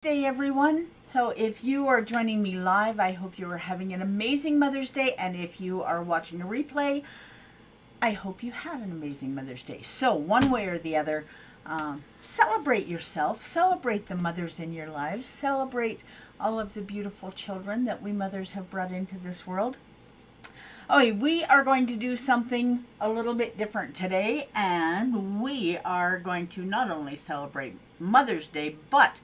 Day, everyone. So if you are joining me live, I hope you are having an amazing Mother's Day, and if you are watching a replay, I hope you had an amazing Mother's Day. So one way or the other, celebrate yourself, celebrate the mothers in your lives, celebrate all of the beautiful children that we mothers have brought into this world. Okay, we are going to do something a little bit different today, and we are going to not only celebrate Mother's Day, but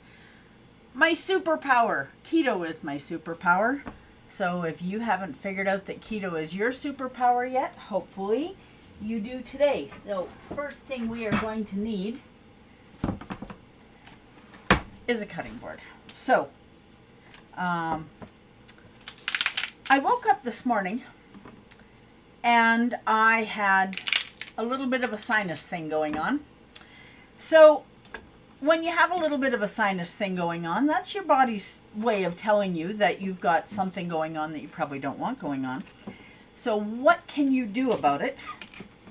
my superpower. Keto is my superpower. So if you haven't figured out that keto is your superpower yet, hopefully you do today. So first thing we are going to need is a cutting board. So I woke up this morning and I had a little bit of a sinus thing going on. So when you have a little bit of a sinus thing going on, that's your body's way of telling you that you've got something going on that you probably don't want going on. So what can you do about it?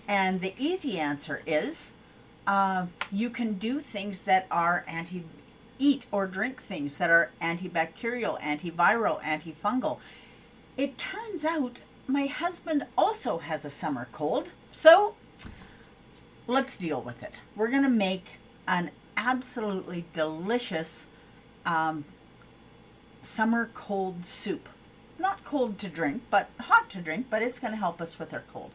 And the easy answer is you can do things that are eat or drink things that are antibacterial, antiviral, antifungal. It turns out my husband also has a summer cold, so let's deal with it. We're going to make an absolutely delicious summer cold soup. Not cold to drink, but hot to drink, but it's going to help us with our cold.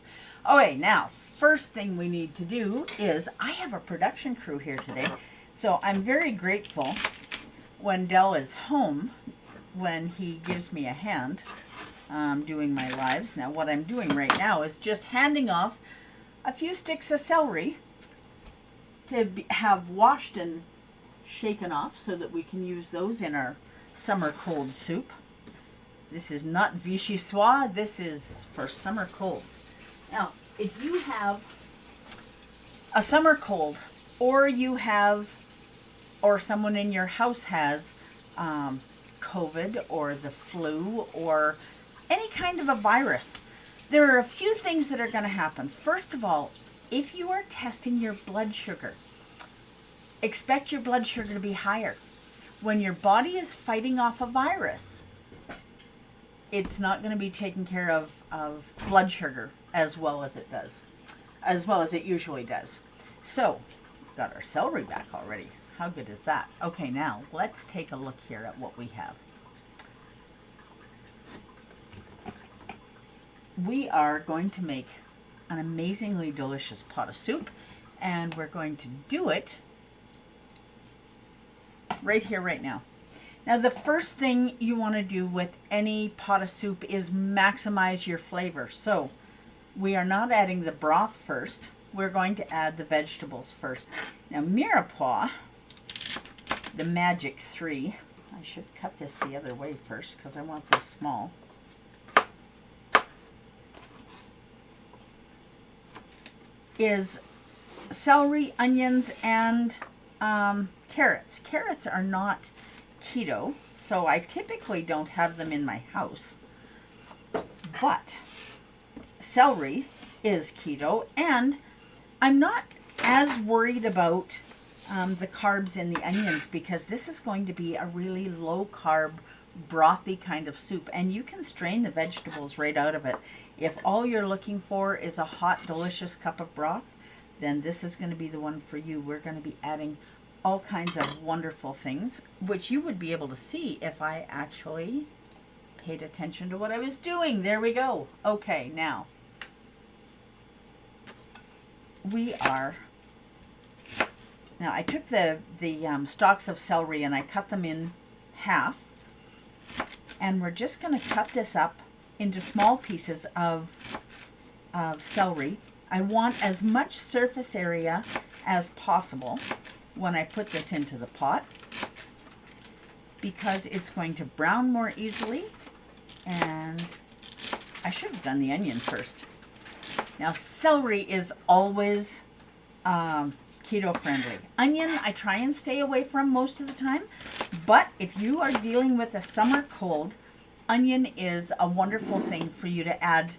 Okay, now, first thing we need to do is, I have a production crew here today, so I'm very grateful when Dell is home, when he gives me a hand doing my lives. Now, what I'm doing right now is just handing off a few sticks of celery to have washed and shaken off so that we can use those in our summer cold soup. This is not vichyssoise, this is for summer colds. Now, if you have a summer cold, or someone in your house has COVID or the flu or any kind of a virus, there are a few things that are going to happen. First of all, if you are testing your blood sugar, expect your blood sugar to be higher. When your body is fighting off a virus, it's not going to be taking care of blood sugar as well as it usually does. So, got our celery back already. How good is that? Okay, now let's take a look here at what we have. We are going to make an amazingly delicious pot of soup, and we're going to do it right here, right now. Now, the first thing you want to do with any pot of soup is maximize your flavor. So we are not adding the broth first. We're going to add the vegetables first. Now, Mirepoix, the Magic 3, I should cut this the other way first because I want this small. Is celery, onions, and carrots. Carrots are not keto, so I typically don't have them in my house. But celery is keto, and I'm not as worried about the carbs in the onions because this is going to be a really low-carb, brothy kind of soup, and you can strain the vegetables right out of it. If all you're looking for is a hot, delicious cup of broth, then this is going to be the one for you. We're going to be adding all kinds of wonderful things, which you would be able to see if I actually paid attention to what I was doing. There we go. Okay, now, now I took the stalks of celery and I cut them in half, and we're just going to cut this up into small pieces of celery. I want as much surface area as possible when I put this into the pot because it's going to brown more easily, and I should have done the onion first. Now, celery is always keto friendly. Onion, I try and stay away from most of the time, but if you are dealing with a summer cold, onion is a wonderful thing for you to add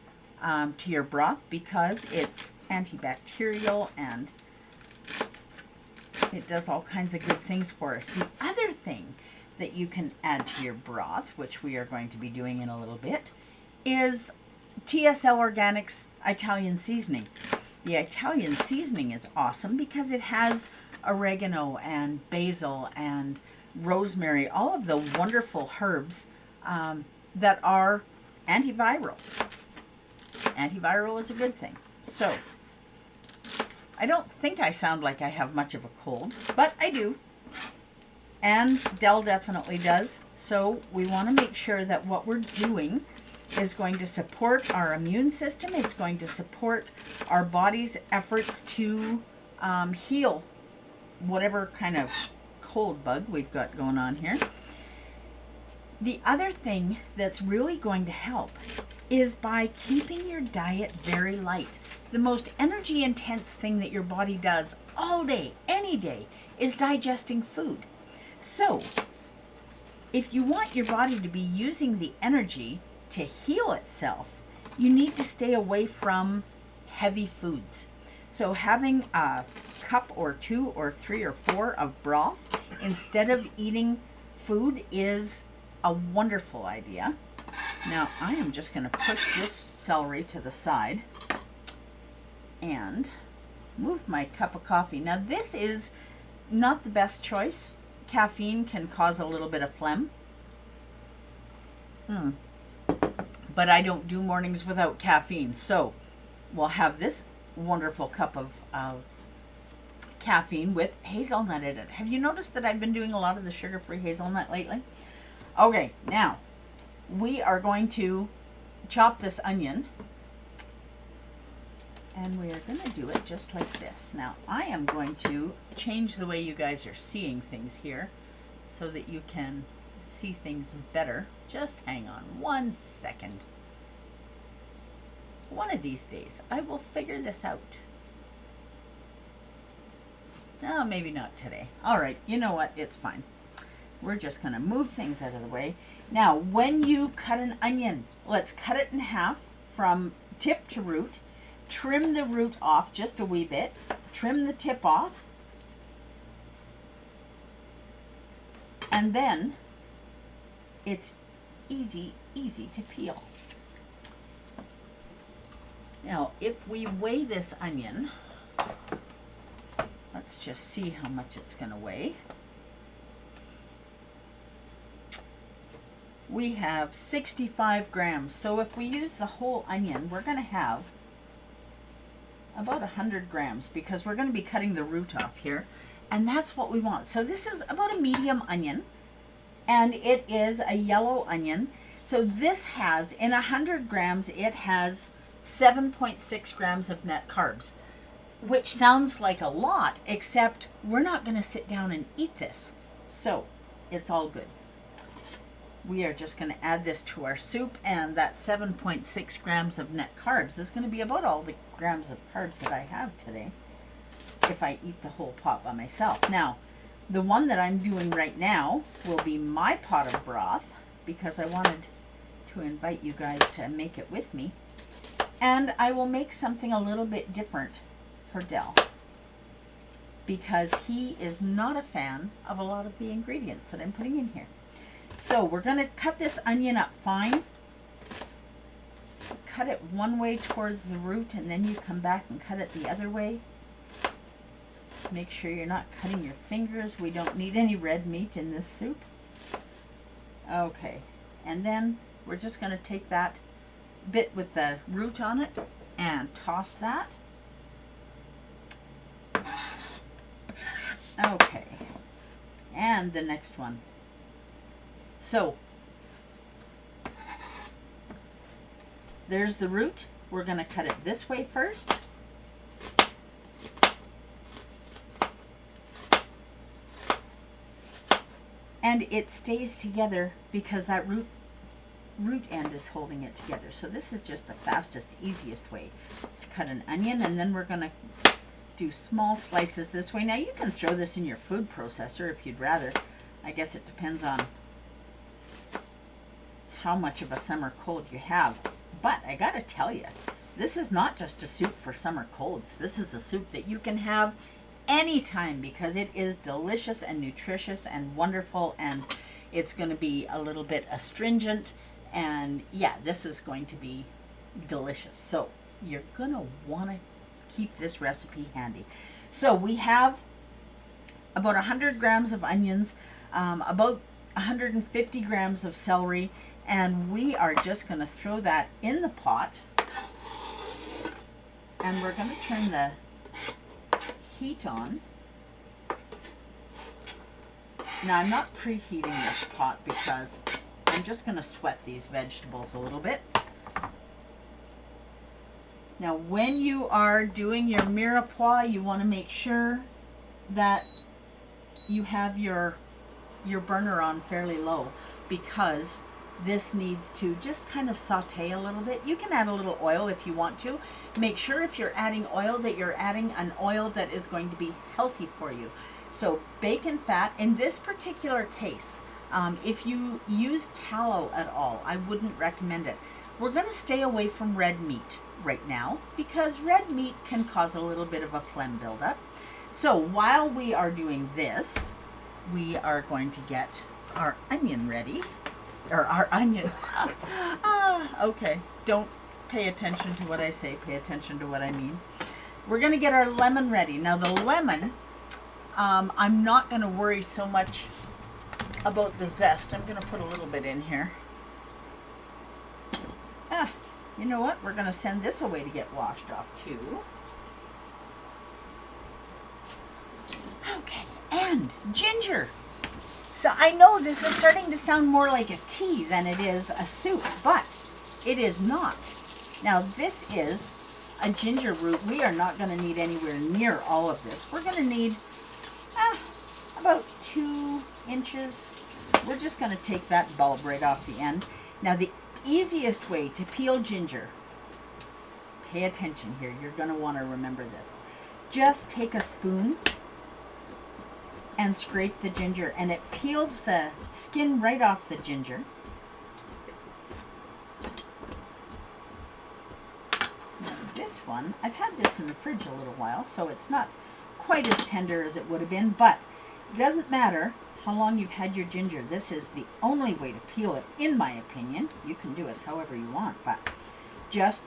to your broth because it's antibacterial and it does all kinds of good things for us. The other thing that you can add to your broth, which we are going to be doing in a little bit, is TSL Organics Italian seasoning. The Italian seasoning is awesome because it has oregano and basil and rosemary, all of the wonderful herbs that are antiviral. Antiviral is a good thing. So, I don't think I sound like I have much of a cold, but I do. And Del definitely does. So we want to make sure that what we're doing is going to support our immune system. It's going to support our body's efforts to heal whatever kind of cold bug we've got going on here. The other thing that's really going to help is by keeping your diet very light. The most energy intense thing that your body does all day, any day, is digesting food. So, if you want your body to be using the energy to heal itself, you need to stay away from heavy foods. So having a cup or 2 or 3 or 4 of broth instead of eating food is a wonderful idea. Now I am just going to push this celery to the side and move my cup of coffee. Now this is not the best choice. Caffeine can cause a little bit of phlegm. But I don't do mornings without caffeine. So we'll have this wonderful cup of caffeine with hazelnut in it. Have you noticed that I've been doing a lot of the sugar-free hazelnut lately? Okay, now we are going to chop this onion. And we are going to do it just like this. Now, I am going to change the way you guys are seeing things here so that you can see things better. Just hang on 1 second. One of these days, I will figure this out. No, maybe not today. All right, you know what? It's fine. We're just going to move things out of the way. Now, when you cut an onion, let's cut it in half from tip to root. Trim the root off just a wee bit. Trim the tip off. And then it's easy to peel. Now, if we weigh this onion, let's just see how much it's going to weigh. We have 65 grams. So if we use the whole onion, we're going to have about 100 grams because we're going to be cutting the root off here. And that's what we want. So this is about a medium onion. And it is a yellow onion. So this has, in 100 grams, it has 7.6 grams of net carbs, which sounds like a lot, except we're not going to sit down and eat this. So it's all good. We are just going to add this to our soup, and that 7.6 grams of net carbs is going to be about all the grams of carbs that I have today if I eat the whole pot by myself. Now, the one that I'm doing right now will be my pot of broth because I wanted to invite you guys to make it with me. And I will make something a little bit different for Del because he is not a fan of a lot of the ingredients that I'm putting in here. So we're going to cut this onion up fine. Cut it one way towards the root and then you come back and cut it the other way. Make sure you're not cutting your fingers. We don't need any red meat in this soup. Okay, and then we're just going to take that bit with the root on it and toss that. Okay, and the next one. So, there's the root. We're going to cut it this way first. And it stays together because that root end is holding it together. So this is just the fastest, easiest way to cut an onion. And then we're going to do small slices this way. Now you can throw this in your food processor if you'd rather. I guess it depends on how much of a summer cold you have. But I gotta tell you, this is not just a soup for summer colds. This is a soup that you can have anytime because it is delicious and nutritious and wonderful, and It's going to be a little bit astringent, and yeah, this is going to be delicious. So you're going to want to keep this recipe handy. So we have about 100 grams of onions, about 150 grams of celery, and we are just going to throw that in the pot, and we're going to turn the heat on. Now I'm not preheating this pot because I'm just going to sweat these vegetables a little bit. Now when you are doing your mirepoix, you want to make sure that you have your burner on fairly low, because this needs to just kind of saute a little bit. You can add a little oil if you want to. Make sure if you're adding oil that you're adding an oil that is going to be healthy for you. So bacon fat, in this particular case, if you use tallow at all, I wouldn't recommend it. We're going to stay away from red meat right now because red meat can cause a little bit of a phlegm buildup. So while we are doing this, we are going to get our onion ready. Or our onion. Okay. Don't pay attention to what I say. Pay attention to what I mean. We're going to get our lemon ready. Now the lemon, I'm not going to worry so much about the zest. I'm going to put a little bit in here. You know what? We're going to send this away to get washed off too. Okay. And ginger. So I know this is starting to sound more like a tea than it is a soup, but it is not. Now this is a ginger root. We are not going to need anywhere near all of this. We're going to need about 2 inches. We're just going to take that bulb right off the end. Now the easiest way to peel ginger, pay attention here, you're going to want to remember this. Just take a spoon and scrape the ginger, and it peels the skin right off the ginger. Now this one, I've had this in the fridge a little while, so it's not quite as tender as it would have been, but it doesn't matter how long you've had your ginger. This is the only way to peel it, in my opinion. You can do it however you want, but just,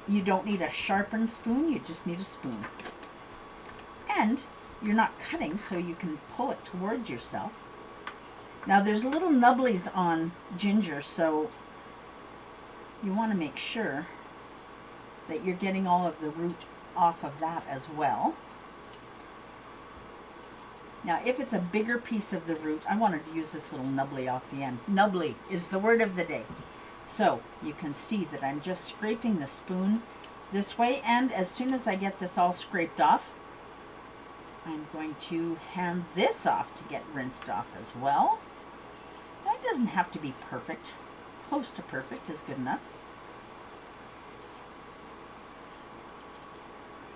you don't need a sharpened spoon, you just need a spoon. And you're not cutting, so you can pull it towards yourself. Now there's little nubblies on ginger, so you want to make sure that you're getting all of the root off of that as well. Now if it's a bigger piece of the root, I wanted to use this little nubbly off the end. Nubbly is the word of the day. So you can see that I'm just scraping the spoon this way, and as soon as I get this all scraped off, I'm going to hand this off to get rinsed off as well. That doesn't have to be perfect. Close to perfect is good enough.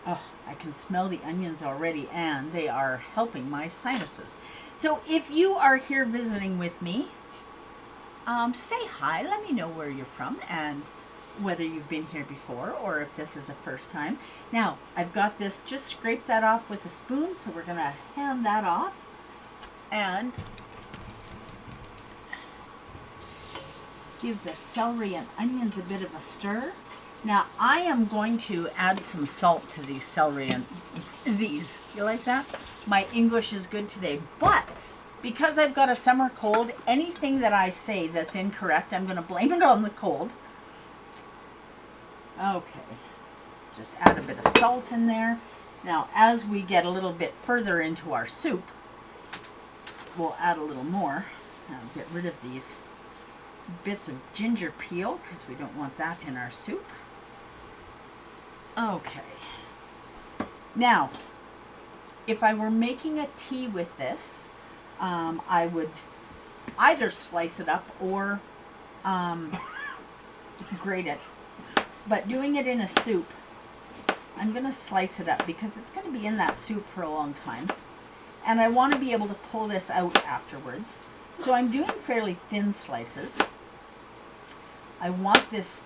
Oh, I can smell the onions already, and they are helping my sinuses. So if you are here visiting with me, say hi. Let me know where you're from and whether you've been here before or if this is a first time. Now, I've got this, just scrape that off with a spoon, so we're going to hand that off and give the celery and onions a bit of a stir. Now, I am going to add some salt to these celery and these. You like that? My English is good today, but because I've got a summer cold, anything that I say that's incorrect, I'm going to blame it on the cold. Okay. Just add a bit of salt in there. Now, as we get a little bit further into our soup, we'll add a little more. Now, get rid of these bits of ginger peel because we don't want that in our soup. Okay. Now, if I were making a tea with this, I would either slice it up or grate it. But doing it in a soup, I'm going to slice it up because it's going to be in that soup for a long time. And I want to be able to pull this out afterwards. So I'm doing fairly thin slices. I want this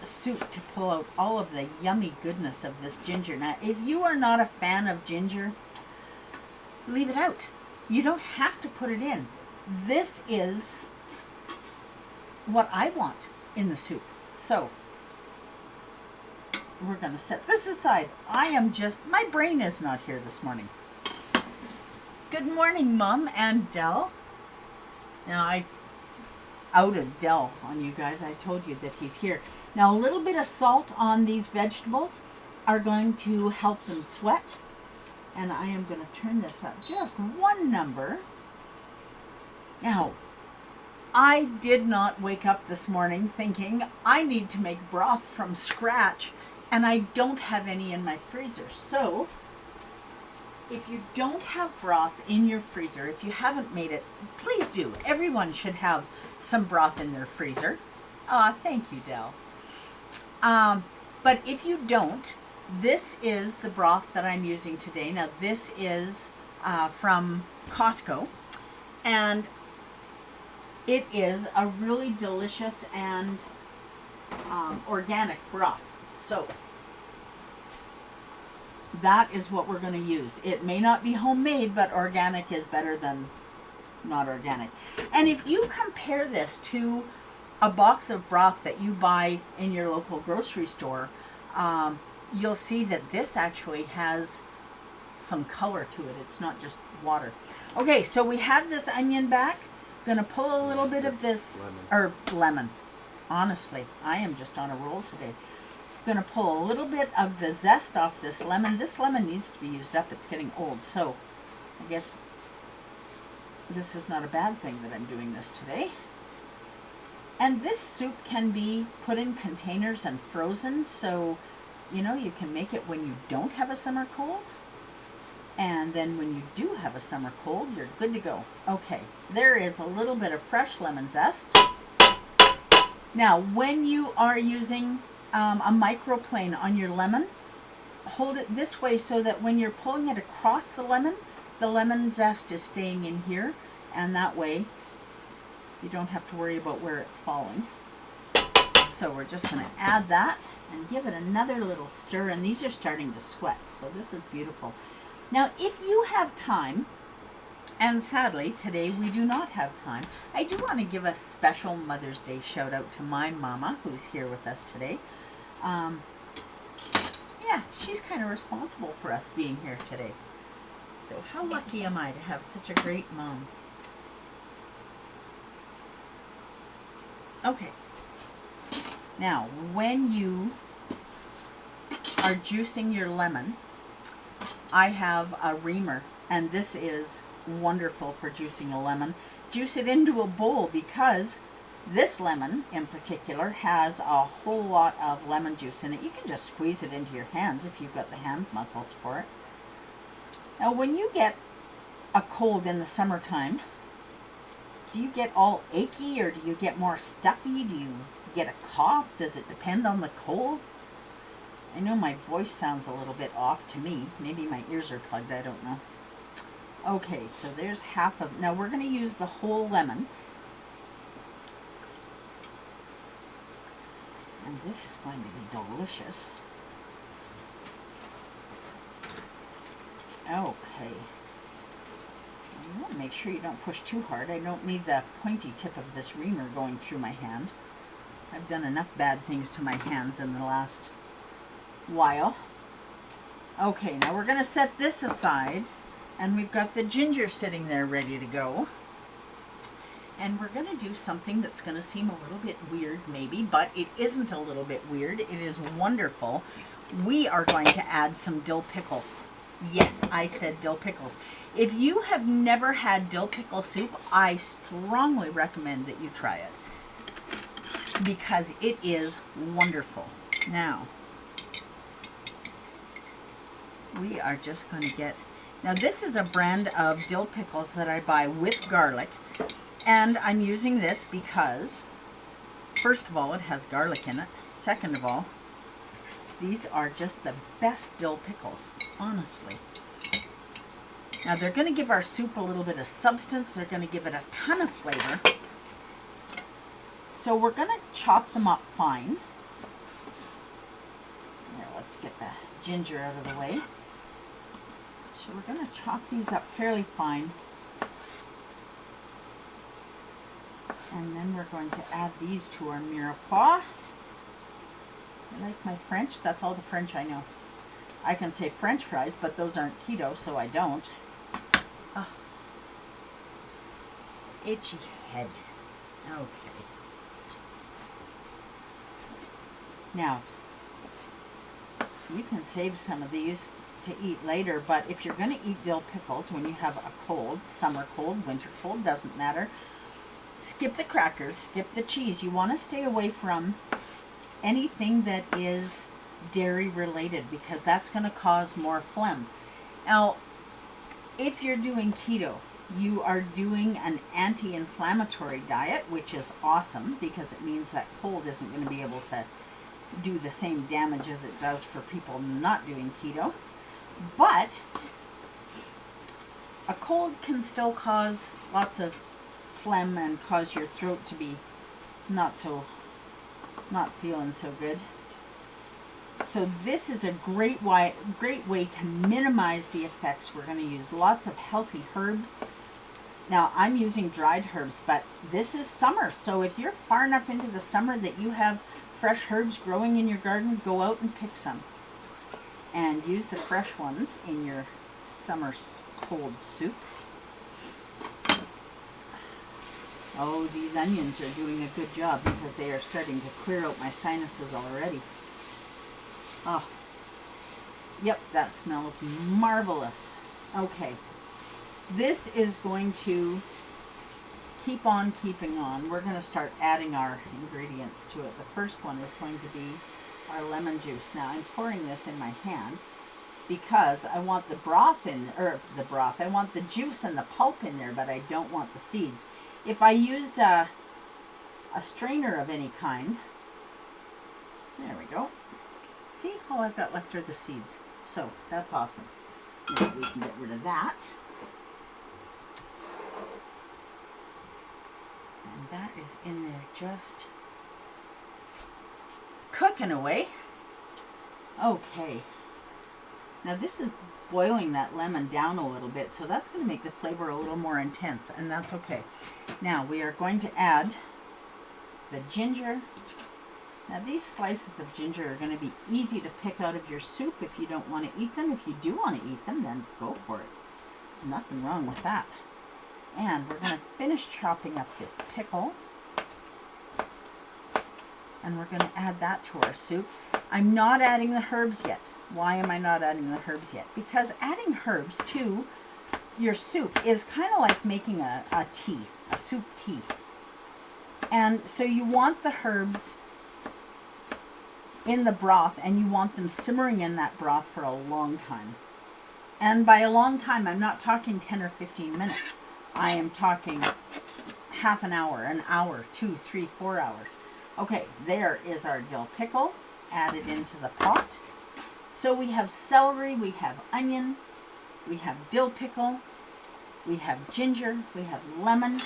soup to pull out all of the yummy goodness of this ginger. Now, if you are not a fan of ginger, leave it out. You don't have to put it in. this is what I want in the soup. So we're going to set this aside. My brain is not here this morning. Good morning, Mom and Del. Now, I outed Del on you guys. I told you that he's here. Now, a little bit of salt on these vegetables are going to help them sweat. And I am going to turn this up just one number. Now, I did not wake up this morning thinking I need to make broth from scratch, and I don't have any in my freezer. So, if you don't have broth in your freezer, if you haven't made it, please do. Everyone should have some broth in their freezer. Thank you, Del. But if you don't, this is the broth that I'm using today. Now, this is from Costco, and it is a really delicious and organic broth. So that is what we're going to use. It may not be homemade, but organic is better than not organic. And if you compare this to a box of broth that you buy in your local grocery store, you'll see that this actually has some color to it. It's not just water. Okay, so we have this onion back. Going to pull a little bit of this lemon. Honestly, I am just on a roll today. Going to pull a little bit of the zest off this lemon. This lemon needs to be used up. It's getting old, so I guess this is not a bad thing that I'm doing this today. And this soup can be put in containers and frozen, so you know you can make it when you don't have a summer cold. And then when you do have a summer cold, you're good to go. Okay, there is a little bit of fresh lemon zest. Now, when you are using a microplane on your lemon, hold it this way so that when you're pulling it across the lemon zest is staying in here, and that way you don't have to worry about where it's falling. So we're just going to add that and give it another little stir, and these are starting to sweat, so this is beautiful. Now, if you have time, and sadly today we do not have time, I do want to give a special Mother's Day shout out to my mama who's here with us today. Yeah, she's kind of responsible for us being here today. So how lucky am I to have such a great mom? Okay. Now, when you are juicing your lemon, I have a reamer, and this is wonderful for juicing a lemon. Juice it into a bowl because this lemon in particular has a whole lot of lemon juice in it. You can just squeeze it into your hands if you've got the hand muscles for it. Now, when you get a cold in the summertime, do you get all achy or do you get more stuffy? Do you get a cough? Does it depend on the cold? I know my voice sounds a little bit off to me. Maybe my ears are plugged, I don't know. Okay, so there's half of... Now we're going to use the whole lemon. And this is going to be delicious. Okay. You want to make sure you don't push too hard. I don't need the pointy tip of this reamer going through my hand. I've done enough bad things to my hands in the last while. Okay, now we're going to set this aside, and we've got the ginger sitting there ready to go. And we're going to do something that's going to seem a little bit weird maybe, but it isn't a little bit weird. It is wonderful. We are going to add some dill pickles. Yes, I said dill pickles. If you have never had dill pickle soup, I strongly recommend that you try it because it is wonderful. Now, we are just going to get... Now, this is a brand of dill pickles that I buy with garlic, and I'm using this because, first of all, it has garlic in it. Second of all, these are just the best dill pickles, honestly. Now, they're going to give our soup a little bit of substance. They're going to give it a ton of flavor. So we're going to chop them up fine. Here, let's get the ginger out of the way. So we're going to chop these up fairly fine. And then we're going to add these to our Mirepoix. I like my French. That's all the French I know. I can say French fries, but those aren't keto, so I don't. Oh. Itchy head. Okay. Now, you can save some of these to eat later, but if you're going to eat dill pickles when you have a cold, summer cold, winter cold, doesn't matter, skip the crackers, skip the cheese. You want to stay away from anything that is dairy related because that's going to cause more phlegm. Now, if you're doing keto, you are doing an anti-inflammatory diet, which is awesome because it means that cold isn't going to be able to do the same damage as it does for people not doing keto. But a cold can still cause lots of phlegm and cause your throat to be not feeling so good. So this is a great way to minimize the effects. We're going to use lots of healthy herbs. Now I'm using dried herbs, but this is summer. So if you're far enough into the summer that you have fresh herbs growing in your garden, go out and pick some. And use the fresh ones in your summer cold soup. Oh, these onions are doing a good job because they are starting to clear out my sinuses already. Oh, yep, that smells marvelous. Okay, this is going to keep on keeping on. We're going to start adding our ingredients to it. The first one is going to be our lemon juice. Now I'm pouring this in my hand because I want the broth I want the juice and the pulp in there, but I don't want the seeds. If I used a strainer of any kind, there we go. See, all I've got left are the seeds. So that's awesome. Now we can get rid of that. And that is in there just cooking away. Okay. Now this is boiling that lemon down a little bit, so that's going to make the flavor a little more intense, and that's okay. Now we are going to add the ginger. Now these slices of ginger are going to be easy to pick out of your soup if you don't want to eat them. If you do want to eat them, then go for it. Nothing wrong with that. And we're going to finish chopping up this pickle. And we're going to add that to our soup. I'm not adding the herbs yet. Why am I not adding the herbs yet? Because adding herbs to your soup is kind of like making a tea, a soup tea. And so you want the herbs in the broth, and you want them simmering in that broth for a long time. And by a long time, I'm not talking 10 or 15 minutes. I am talking half an hour, 2, 3, 4 hours. Okay, there is our dill pickle added into the pot. So we have celery, we have onion, we have dill pickle, we have ginger, we have lemon,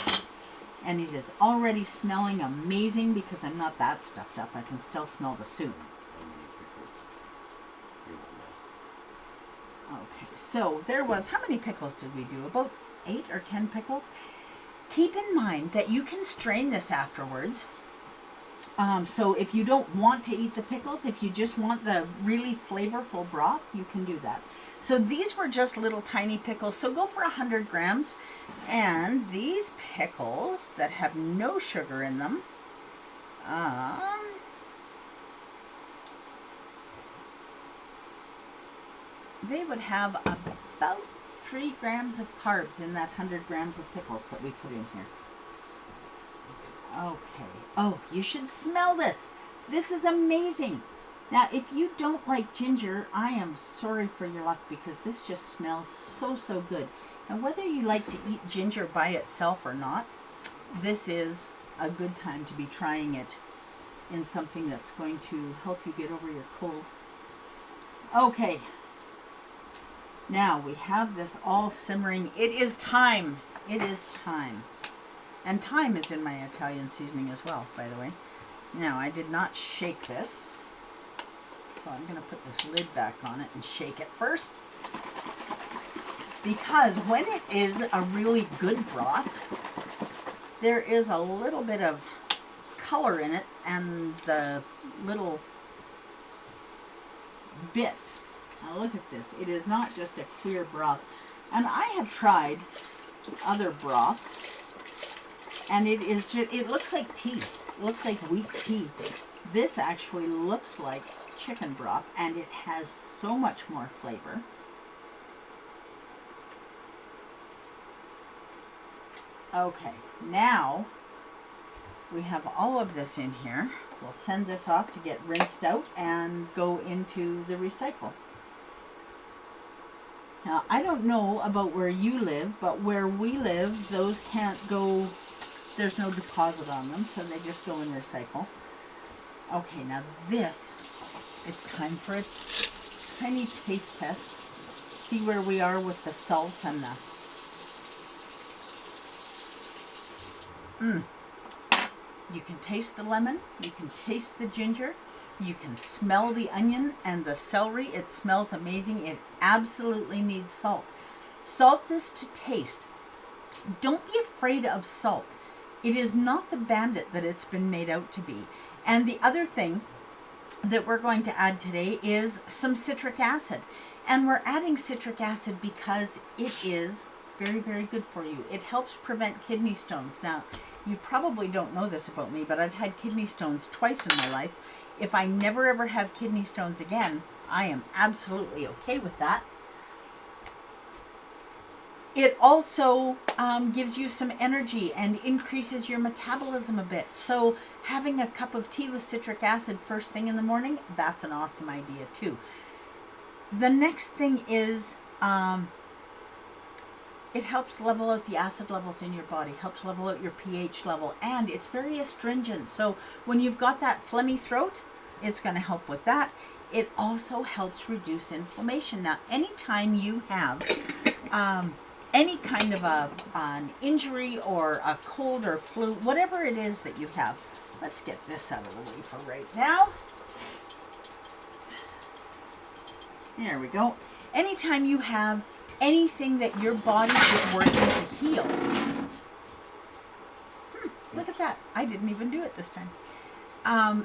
and it is already smelling amazing because I'm not that stuffed up. I can still smell the soup. Okay, so there was, how many pickles did we do? About 8 or 10 pickles. Keep in mind that you can strain this afterwards. So if you don't want to eat the pickles, if you just want the really flavorful broth, you can do that. So these were just little tiny pickles, so go for 100 grams. And these pickles that have no sugar in them, they would have about 3 grams of carbs in that 100 grams of pickles that we put in here. Okay. Oh, you should smell this. This is amazing. Now, if you don't like ginger, I am sorry for your luck because this just smells so, so good. And whether you like to eat ginger by itself or not, this is a good time to be trying it in something that's going to help you get over your cold. Okay. Now, we have this all simmering. It is time. It is time. And thyme is in my Italian seasoning as well, by the way. Now, I did not shake this, so I'm going to put this lid back on it and shake it first. Because when it is a really good broth, there is a little bit of color in it, and the little bits. Now look at this. It is not just a clear broth. And I have tried other broth, and it is just, it looks like tea. It looks like weak tea. This actually looks like chicken broth, and it has so much more flavor. Okay, now we have all of this in here. We'll send this off to get rinsed out and go into the recycle. Now, I don't know about where you live, but where we live, those can't go, there's no deposit on them, so they just go in recycle. Okay, now this, it's time for a tiny taste test. See where we are with the salt and the... You can taste the lemon, you can taste the ginger, you can smell the onion and the celery. It smells amazing. It absolutely needs salt. Salt this to taste. Don't be afraid of salt. It is not the bandit that it's been made out to be. And the other thing that we're going to add today is some citric acid. And we're adding citric acid because it is very, very good for you. It helps prevent kidney stones. Now, you probably don't know this about me, but I've had kidney stones twice in my life. If I never ever have kidney stones again, I am absolutely okay with that. It also gives you some energy and increases your metabolism a bit. So having a cup of tea with citric acid first thing in the morning, that's an awesome idea too. The next thing is it helps level out the acid levels in your body, helps level out your pH level, and it's very astringent. So when you've got that phlegmy throat, it's going to help with that. It also helps reduce inflammation. Now, anytime you have any kind of an injury or a cold or flu, whatever it is that you have, let's get this out of the way for right now. There we go. Anytime you have anything that your body is working to heal. Look at that. I didn't even do it this time.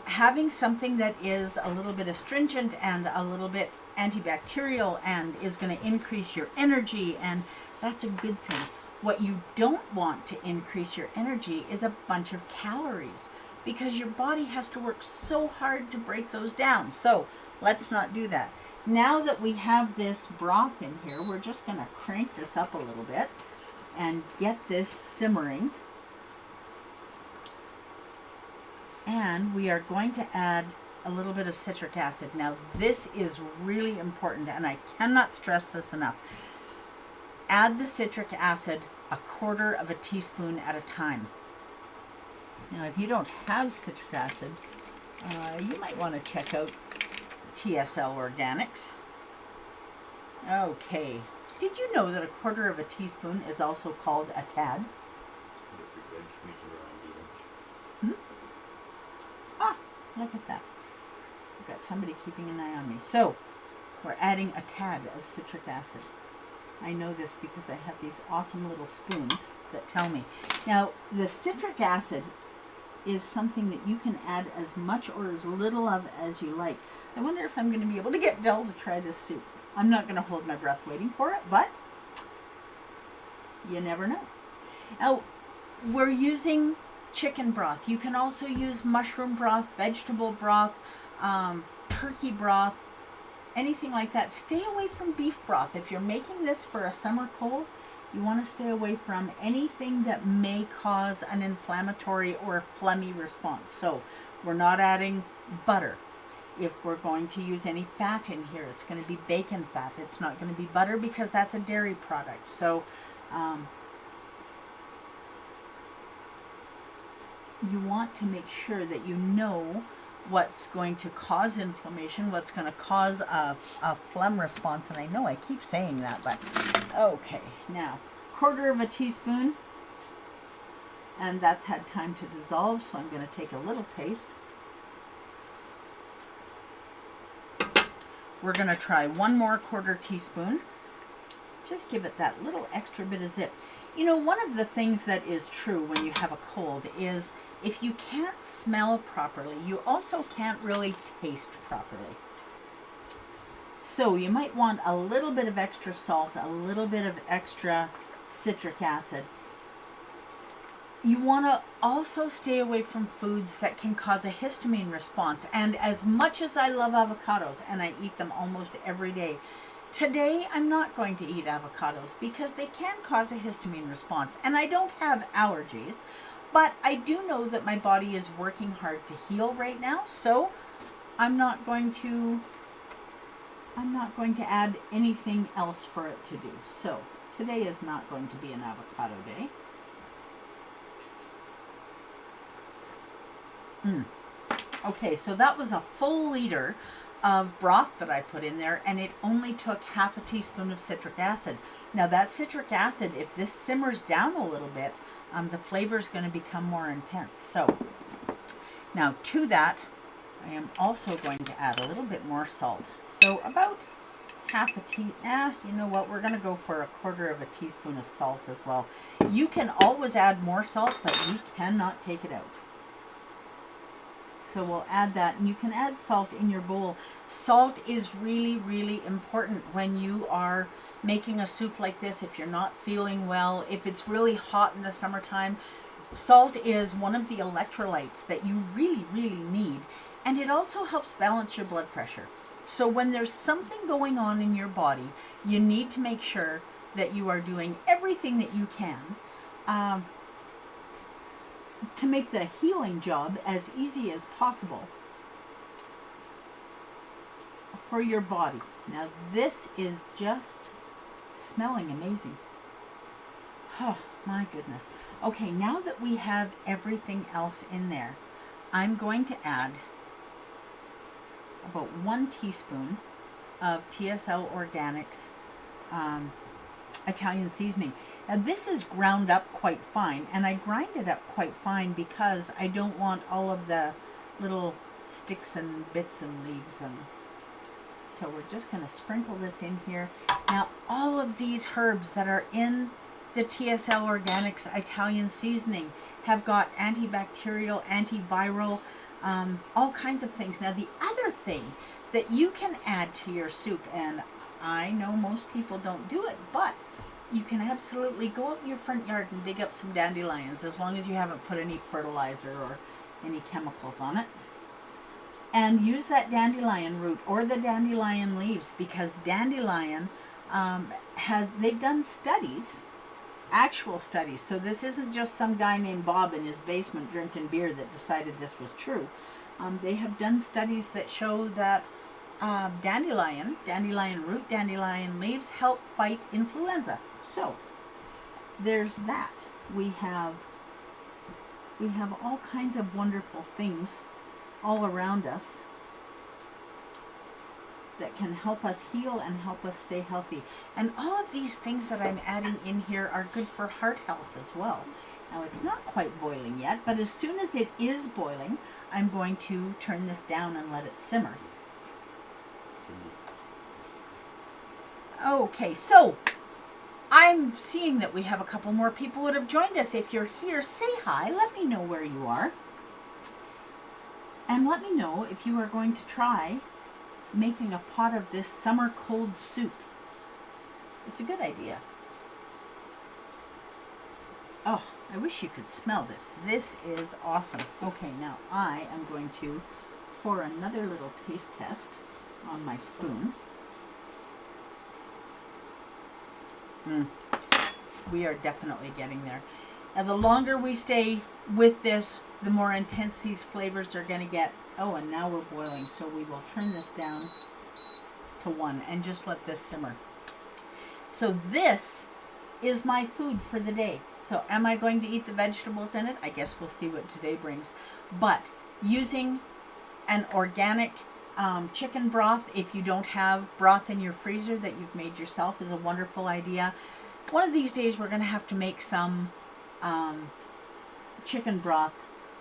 Having something that is a little bit astringent and a little bit antibacterial and is going to increase your energy, and that's a good thing. What you don't want to increase your energy is a bunch of calories, because your body has to work so hard to break those down. So let's not do that. Now that we have this broth in here, we're just going to crank this up a little bit and get this simmering. And we are going to add a little bit of citric acid. Now, this is really important, and I cannot stress this enough. Add the citric acid 1/4 teaspoon at a time. Now, if you don't have citric acid, you might want to check out TSL Organics. Okay. Did you know that 1/4 teaspoon is also called a tad? Ah, look at that. I've got somebody keeping an eye on me. So, we're adding a tad of citric acid. I know this because I have these awesome little spoons that tell me. Now, the citric acid is something that you can add as much or as little of as you like. I wonder if I'm going to be able to get Dell to try this soup. I'm not going to hold my breath waiting for it, but you never know. Now, we're using chicken broth. You can also use mushroom broth, vegetable broth, turkey broth, anything like that. Stay away from beef broth. If you're making this for a summer cold, you want to stay away from anything that may cause an inflammatory or phlegmy response. So we're not adding butter. If we're going to use any fat in here, it's going to be bacon fat. It's not going to be butter because that's a dairy product. So you want to make sure that you know what's going to cause inflammation, what's going to cause a phlegm response. And I know I keep saying that, but okay. Now, 1/4 teaspoon, and that's had time to dissolve, so I'm going to take a little taste. We're going to try one more 1/4 teaspoon. Just give it that little extra bit of zip. You know, one of the things that is true when you have a cold is if you can't smell properly, you also can't really taste properly. So you might want a little bit of extra salt, a little bit of extra citric acid. You want to also stay away from foods that can cause a histamine response. And as much as I love avocados, and I eat them almost every day, today I'm not going to eat avocados because they can cause a histamine response. And I don't have allergies, but I do know that my body is working hard to heal right now. So I'm not going to add anything else for it to do. So today is not going to be an avocado day. Okay, so that was a full liter of broth that I put in there, and it only took half a teaspoon of citric acid. Now that citric acid, if this simmers down a little bit, the flavor is going to become more intense. So now to that, I am also going to add a little bit more salt. So about half a you know what, we're going to go for 1/4 of a teaspoon of salt as well. You can always add more salt, but you cannot take it out. So we'll add that, and you can add salt in your bowl. Salt is really, really important when you are making a soup like this. If you're not feeling well, if it's really hot in the summertime, salt is one of the electrolytes that you really, really need. And it also helps balance your blood pressure. So when there's something going on in your body, you need to make sure that you are doing everything that you can to make the healing job as easy as possible for your body. Now this is just smelling amazing. Oh my goodness. Okay, now that we have everything else in there, I'm going to add about 1 teaspoon of TSL Organics Italian seasoning. Now this is ground up quite fine, and I grind it up quite fine because I don't want all of the little sticks and bits and leaves. And so we're just going to sprinkle this in here. Now all of these herbs that are in the TSL Organics Italian seasoning have got antibacterial, antiviral, all kinds of things. Now the other thing that you can add to your soup, and I know most people don't do it, but you can absolutely go out in your front yard and dig up some dandelions, as long as you haven't put any fertilizer or any chemicals on it. And use that dandelion root or the dandelion leaves, because dandelion they've done studies, actual studies. So this isn't just some guy named Bob in his basement drinking beer that decided this was true. They have done studies that show that dandelion root, dandelion leaves help fight influenza. So there's that. We have all kinds of wonderful things all around us that can help us heal and help us stay healthy. And all of these things that I'm adding in here are good for heart health as well. Now it's not quite boiling yet, but as soon as it is boiling, I'm going to turn this down and let it simmer. Okay, so I'm seeing that we have a couple more people that have joined us. If you're here, say hi. Let me know where you are. And let me know if you are going to try making a pot of this summer cold soup. It's a good idea. Oh, I wish you could smell this. This is awesome. Okay, now I am going to pour another little taste test on my spoon. We are definitely getting there. Now the longer we stay with this, the more intense these flavors are going to get. Oh, and now we're boiling, so we will turn this down to 1 and just let this simmer. So this is my food for the day. So am I going to eat the vegetables in it? I guess we'll see what today brings. But using an organic chicken broth, if you don't have broth in your freezer that you've made yourself, is a wonderful idea. One of these days we're going to have to make some chicken broth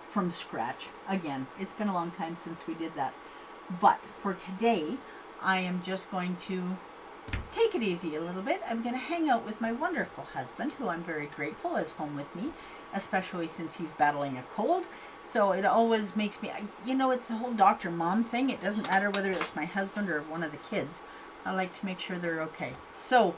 from scratch. Again, it's been a long time since we did that. But for today, I am just going to take it easy a little bit. I'm going to hang out with my wonderful husband, who I'm very grateful is home with me, especially since he's battling a cold. So it always makes me, it's the whole doctor mom thing. It doesn't matter whether it's my husband or one of the kids. I like to make sure they're okay. So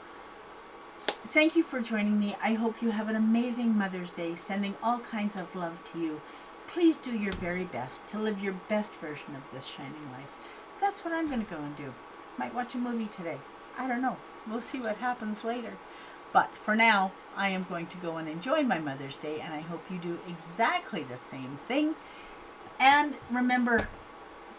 thank you for joining me. I hope you have an amazing Mother's Day, sending all kinds of love to you. Please do your very best to live your best version of this shining life. That's what I'm going to go and do. Might watch a movie today. I don't know. We'll see what happens later. But for now, I am going to go and enjoy my Mother's Day, and I hope you do exactly the same thing. And remember,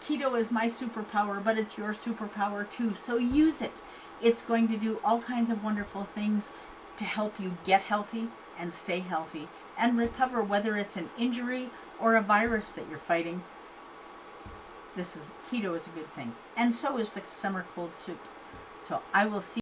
keto is my superpower, but it's your superpower too. So use it. It's going to do all kinds of wonderful things to help you get healthy and stay healthy and recover, whether it's an injury or a virus that you're fighting. Keto is a good thing. And so is the summer cold soup. So I will see